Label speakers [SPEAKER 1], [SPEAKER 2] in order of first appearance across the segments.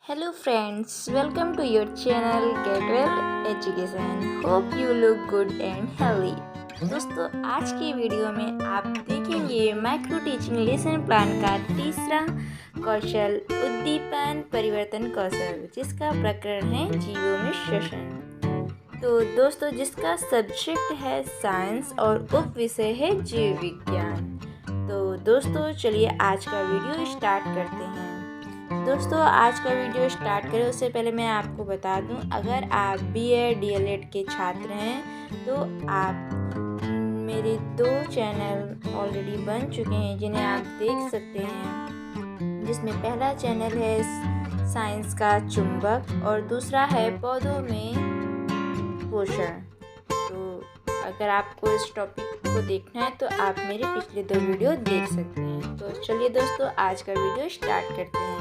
[SPEAKER 1] Hello friends, welcome to your channel Get Well Education. Hope you look good and healthy. दोस्तों आज की video में आप देखेंगे माइक्रो टीचिंग लेसन प्लान का तीसरा कौशल उद्दीपन परिवर्तन कौशल, जिसका प्रकरण है जीवों में श्वसन। तो दोस्तों जिसका सब्जेक्ट है साइंस और उप विषय है जीव विज्ञान। तो दोस्तों चलिए आज का वीडियो स्टार्ट करते हैं। दोस्तों आज का वीडियो स्टार्ट करें उससे पहले मैं आपको बता दूं, अगर आप बीएड डीएलएड के छात्र हैं तो आप मेरे 2 चैनल ऑलरेडी बन चुके हैं जिन्हें आप देख सकते हैं, जिसमें पहला चैनल है साइंस का चुंबक और दूसरा है पौधों में पोषण। तो अगर आपको इस टॉपिक को देखना है तो आप मेरे पिछले 2 वीडियो देख सकते हैं। तो चलिए दोस्तों आज का वीडियो स्टार्ट करते हैं।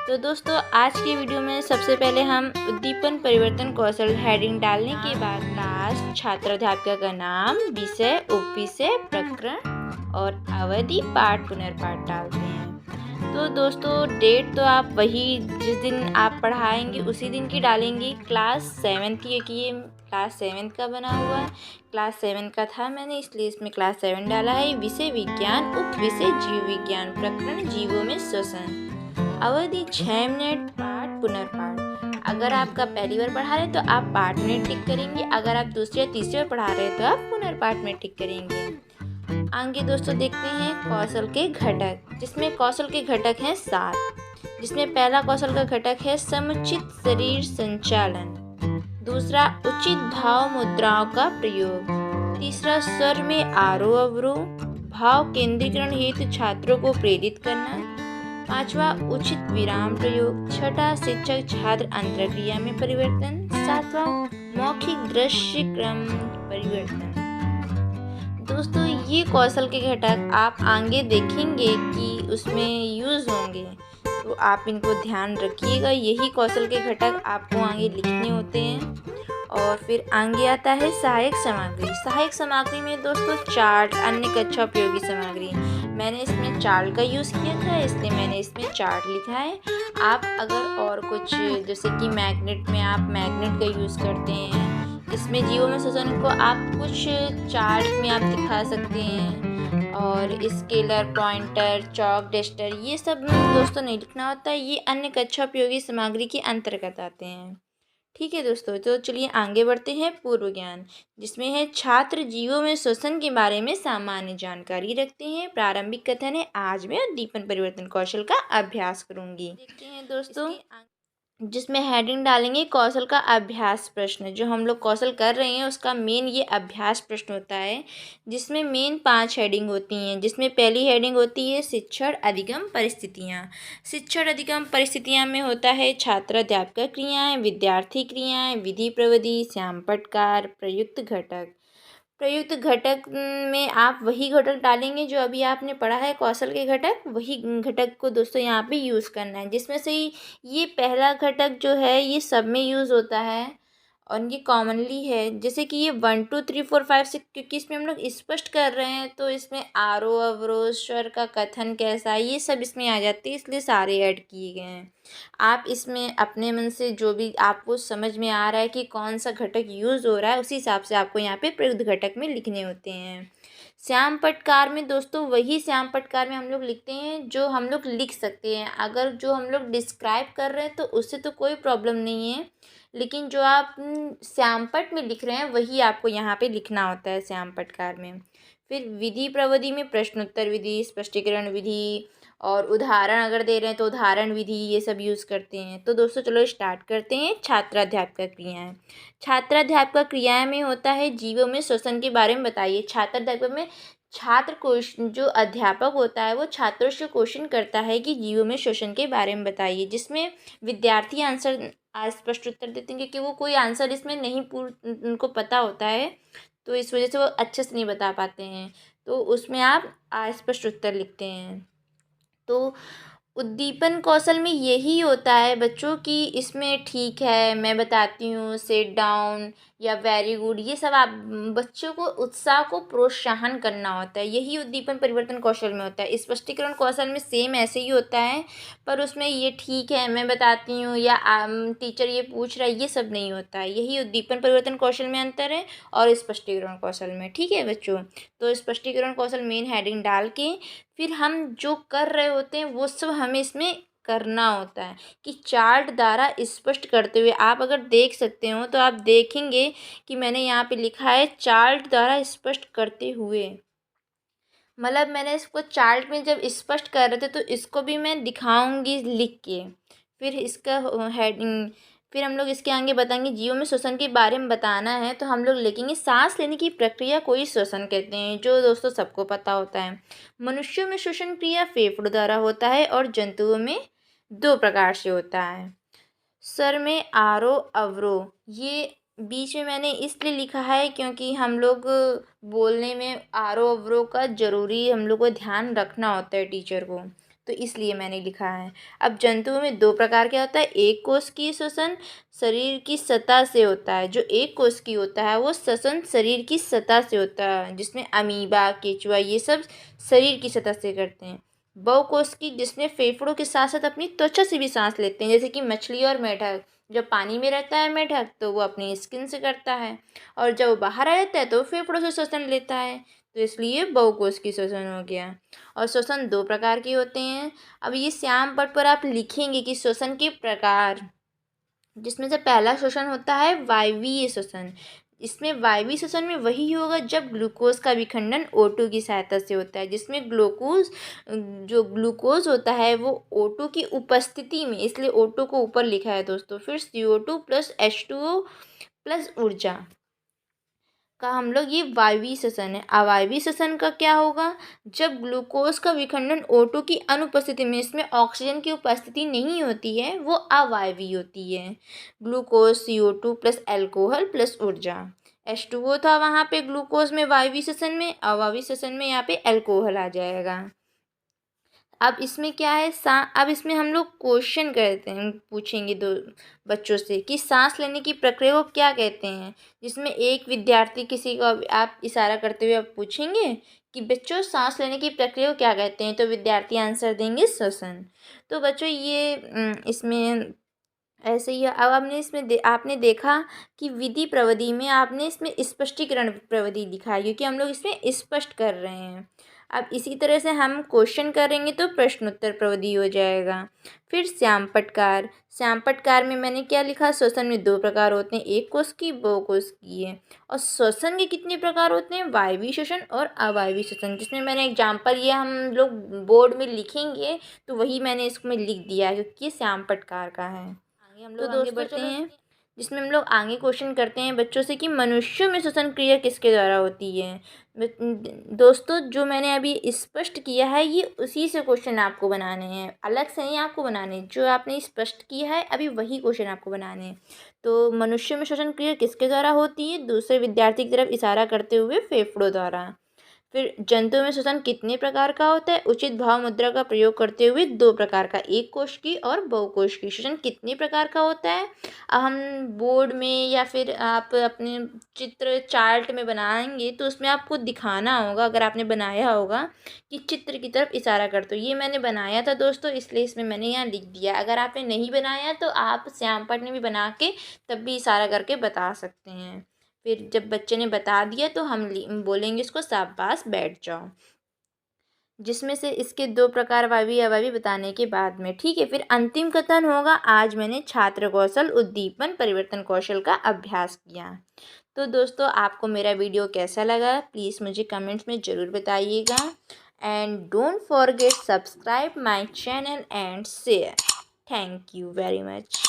[SPEAKER 1] तो दोस्तों आज की वीडियो में सबसे पहले हम उद्दीपन परिवर्तन कौशल हेडिंग डालने के बाद क्लास, छात्र, अध्यापिका का नाम, विषय, उपविषय, प्रकरण और अवधि, पाठ, पुनर्पाठ डालते हैं। तो दोस्तों डेट तो आप वही जिस दिन आप पढ़ाएंगे उसी दिन की डालेंगी। क्लास 7 की, क्योंकि ये क्लास 7 का बना हुआ है, क्लास 7 का था मैंने इसलिए इसमें क्लास 7 डाला है। विषय विज्ञान, उप विषय जीव विज्ञान, प्रकरण जीवों में श्वसन, अवधि 6 मिनट, पाठ, पुनर्पाठ। अगर आपका पहली बार पढ़ा रहे तो आप पाठ में टिक करेंगे, अगर आप दूसरी या तीसरी बार पढ़ा रहे तो आप पुनर्पाठ में टिक करेंगे। आगे दोस्तों देखते हैं कौशल के घटक, जिसमें कौशल के घटक हैं 7, जिसमें पहला कौशल का घटक है समुचित शरीर संचालन, दूसरा उचित भाव मुद्राओं का प्रयोग, तीसरा स्वर में आरोह अवरोह, भाव केंद्रीकरण हेतु छात्रों को प्रेरित करना, पांचवा उचित विराम प्रयोग, छठा शिक्षक छात्र अंतरक्रिया में परिवर्तन, सातवां मौखिक दृश्य क्रम परिवर्तन। दोस्तों ये कौशल के घटक आप आगे देखेंगे कि उसमें यूज़ होंगे, तो आप इनको ध्यान रखिएगा। यही कौशल के घटक आपको आगे लिखने होते हैं। और फिर आगे आता है सहायक सामग्री। सहायक सामग्री में दोस्तों चार्ट, अन्य कक्षा उपयोगी सामग्री। मैंने इसमें चार्ट का यूज़ किया था इसलिए मैंने इसमें चार्ट लिखा है। आप अगर और कुछ जैसे कि मैग्नेट में आप मैग्नेट का यूज़ करते हैं, इसमें जीवों में श्वसन को आप कुछ चार्ट में आप दिखा सकते हैं। और स्केलर, पॉइंटर, चॉक, डस्टर ये सब दोस्तों नहीं लिखना होता है, ये अन्य कक्षा उपयोगी सामग्री के अंतर्गत आते हैं। ठीक है दोस्तों, तो चलिए आगे बढ़ते हैं। पूर्व ज्ञान, जिसमें है छात्र जीवों में श्वसन के बारे में सामान्य जानकारी रखते हैं। प्रारंभिक कथन है, आज मैं उद्दीपन परिवर्तन कौशल का अभ्यास करूंगी। देखते हैं दोस्तों, जिसमें हेडिंग डालेंगे कौशल का अभ्यास प्रश्न। जो हम लोग कौशल कर रहे हैं उसका मेन ये अभ्यास प्रश्न होता है, जिसमें मेन 5 हेडिंग होती हैं। जिसमें पहली हेडिंग होती है शिक्षण अधिगम परिस्थितियाँ। शिक्षण अधिगम परिस्थितियाँ में होता है छात्र अध्यापक क्रियाएँ, विद्यार्थी क्रियाएँ, विधि प्रविधि, श्याम पटकार, प्रयुक्त घटक। प्रयुक्त घटक में आप वही घटक डालेंगे जो अभी आपने पढ़ा है कौशल के घटक, वही घटक को दोस्तों यहाँ पे यूज़ करना है। जिसमें से ये पहला घटक जो है ये सब में यूज़ होता है और ये कॉमनली है। जैसे कि ये 1 2 3 4 5 6, क्योंकि इसमें हम लोग स्पष्ट कर रहे हैं तो इसमें आरोह अवरोह, स्वर का कथन कैसा, ये सब इसमें आ जाती है, इसलिए सारे ऐड किए गए हैं। आप इसमें अपने मन से जो भी आपको समझ में आ रहा है कि कौन सा घटक यूज़ हो रहा है उसी हिसाब से आपको यहाँ पे प्रयुक्त घटक में लिखने होते हैं। श्याम पटकार में दोस्तों वही श्याम पटकार में हम लोग लिखते हैं जो हम लोग लिख सकते हैं। अगर जो हम लोग डिस्क्राइब कर रहे हैं तो उससे तो कोई प्रॉब्लम नहीं है, लेकिन जो आप श्यामपट में लिख रहे हैं वही आपको यहाँ पे लिखना होता है श्याम पटकार में। फिर विधि प्रविधि में प्रश्नोत्तर विधि, स्पष्टीकरण विधि और उदाहरण अगर दे रहे हैं तो उदाहरण विधि, ये सब यूज़ करते हैं। तो दोस्तों चलो स्टार्ट करते हैं। छात्राध्यापक क्रियाएं। छात्राध्यापक क्रियाएं में होता है जीवों में श्वसन के बारे में बताइए। छात्राध्यापक में छात्र क्वेश्चन, जो अध्यापक होता है वो छात्रों से क्वेश्चन करता है कि जीवों में श्वसन के बारे में बताइए, जिसमें विद्यार्थी आंसर स्पष्ट उत्तर देते हैं, क्योंकि वो कोई आंसर इसमें नहीं उनको पता होता है तो इस वजह से वो अच्छे से नहीं बता पाते हैं, तो उसमें आप अस्पष्ट उत्तर लिखते हैं। तो उद्दीपन कौशल में यही होता है बच्चों की, इसमें ठीक है, मैं बताती हूँ, सिट डाउन या वेरी गुड, ये सब आप बच्चों को उत्साह को प्रोत्साहन करना होता है, यही उद्दीपन परिवर्तन कौशल में होता है। स्पष्टीकरण कौशल में सेम ऐसे ही होता है, पर उसमें ये ठीक है, मैं बताती हूँ, या टीचर ये पूछ रहा है, ये सब नहीं होता है। यही उद्दीपन परिवर्तन कौशल में अंतर है और स्पष्टीकरण कौशल में। ठीक है बच्चों, तो स्पष्टीकरण कौशल मेन हेडिंग डाल के फिर हम जो कर रहे होते हैं वो सब हमें इसमें करना होता है कि चार्ट द्वारा स्पष्ट करते हुए। आप अगर देख सकते हो तो आप देखेंगे कि मैंने यहाँ पे लिखा है चार्ट द्वारा स्पष्ट करते हुए, मतलब मैंने इसको चार्ट में जब स्पष्ट कर रहे थे तो इसको भी मैं दिखाऊंगी लिख के। फिर इसका हेडिंग, फिर हम लोग इसके आगे बताएंगे जीवों में श्वसन के बारे में बताना है, तो हम लोग लिखेंगे सांस लेने की प्रक्रिया को ही श्वसन कहते हैं, जो दोस्तों सबको पता होता है। मनुष्यों में श्वसन क्रिया फेफड़ों द्वारा होता है और जंतुओं में 2 प्रकार से होता है। सर में आरोह अवरोह, ये बीच में मैंने इसलिए लिखा है क्योंकि हम लोग बोलने में आरोह अवरोह का ज़रूरी हम लोग को ध्यान रखना होता है टीचर को, तो इसलिए मैंने लिखा है। अब जंतुओं में 2 प्रकार के होता है, एक कोशिकीय श्वसन शरीर की सतह से होता है, जो एक कोशिकीय होता है वो श्वसन शरीर की सतह से होता है, जिसमें अमीबा, केचुआ ये सब शरीर की सतह से करते हैं। बहुकोशिकीय जिसमें फेफड़ों के साथ साथ अपनी त्वचा से भी सांस लेते हैं, जैसे कि मछली और मेढक। जब पानी में रहता है मेढक तो वो अपनी स्किन से करता है, और जब वो बाहर आ जाता है तो फेफड़ों से श्वसन लेता है, तो इसलिए बहुकोशिकीय श्वसन हो गया। और श्वसन 2 प्रकार के होते हैं। अब ये श्याम पट्ट पर आप लिखेंगे कि श्वसन के प्रकार, जिसमें से पहला श्वसन होता है वायवीय श्वसन। इसमें वायवीय श्वसन में वही होगा जब ग्लूकोज का विखंडन O2 की सहायता से होता है, जिसमें जो ग्लूकोज होता है वो O2 की उपस्थिति में, इसलिए O2 को ऊपर लिखा है दोस्तों। फिर CO2 प्लस H2O प्लस ऊर्जा का हम लोग, ये वायवीय श्वसन है। अवायवीय श्वसन का क्या होगा, जब ग्लूकोज का विखंडन O2 की अनुपस्थिति में, इसमें ऑक्सीजन की उपस्थिति नहीं होती है, वो अवायवीय होती है। Glucose CO2 plus alcohol plus ऊर्जा, H2O था वहाँ पे ग्लूकोज में वायवीय श्वसन में, अवायवीय श्वसन में यहाँ पे अल्कोहल आ जाएगा। अब इसमें क्या है, अब इसमें हम लोग क्वेश्चन करते हैं, पूछेंगे 2 बच्चों से कि सांस लेने की प्रक्रिया को क्या कहते हैं, जिसमें एक विद्यार्थी किसी को आप इशारा करते हुए आप पूछेंगे कि बच्चों सांस लेने की प्रक्रिया को क्या कहते हैं, तो विद्यार्थी आंसर देंगे श्वसन। तो बच्चों ये इसमें ऐसे ही। अब आपने इसमें आपने देखा कि विधि प्रविधि में आपने इसमें स्पष्टीकरण प्रविधि दिखाई, क्योंकि हम लोग इसमें स्पष्ट कर रहे हैं। अब इसी तरह से हम क्वेश्चन करेंगे तो प्रश्नोत्तर प्रविधि हो जाएगा। फिर श्याम पटकार, श्याम पटकार में मैंने क्या लिखा, श्वसन में 2 प्रकार होते हैं, एक कोशिकीय बहुकोशिकीय। और श्वसन के कितने प्रकार होते हैं, वायवीय श्वसन और अवायवीय श्वसन, जिसमें मैंने एग्जाम्पल ये हम लोग बोर्ड में लिखेंगे तो वही मैंने इसमें लिख दिया है, क्योंकि ये श्याम पटकार का है। आगे हम लोग आगे बढ़ते हैं, जिसमें हम लोग आगे क्वेश्चन करते हैं बच्चों से कि मनुष्यों में श्वसन क्रिया किसके द्वारा होती है। दोस्तों जो मैंने अभी स्पष्ट किया है ये उसी से क्वेश्चन आपको बनाने हैं, अलग से नहीं आपको बनाने, जो आपने स्पष्ट किया है अभी वही क्वेश्चन आपको बनाने हैं। तो मनुष्यों में श्वसन क्रिया किसके द्वारा होती है, दूसरे विद्यार्थी की तरफ इशारा करते हुए फेफड़ों द्वारा। फिर जंतुओं में श्वसन कितने प्रकार का होता है, उचित भाव मुद्रा का प्रयोग करते हुए 2 प्रकार का, एक कोशिकीय और बहुकोशिकीय। श्वसन कितने प्रकार का होता है, हम बोर्ड में या फिर आप अपने चित्र चार्ट में बनाएंगे तो उसमें आपको दिखाना होगा, अगर आपने बनाया होगा कि चित्र की तरफ इशारा करते हो। ये मैंने बनाया था दोस्तों, इसलिए इसमें मैंने यहाँ लिख दिया। अगर आपने नहीं बनाया तो आप श्यामपट्ट ने भी बना के तब भी इशारा करके बता सकते हैं। फिर जब बच्चे ने बता दिया तो हम बोलेंगे इसको शाबाश बैठ जाओ, जिसमें से इसके 2 प्रकार वायवीय अवायवीय बताने के बाद में। ठीक है, फिर अंतिम कथन होगा, आज मैंने छात्र कौशल उद्दीपन परिवर्तन कौशल का अभ्यास किया। तो दोस्तों आपको मेरा वीडियो कैसा लगा प्लीज़ मुझे कमेंट्स में ज़रूर बताइएगा, and don't forget subscribe my channel and share. Thank you very much.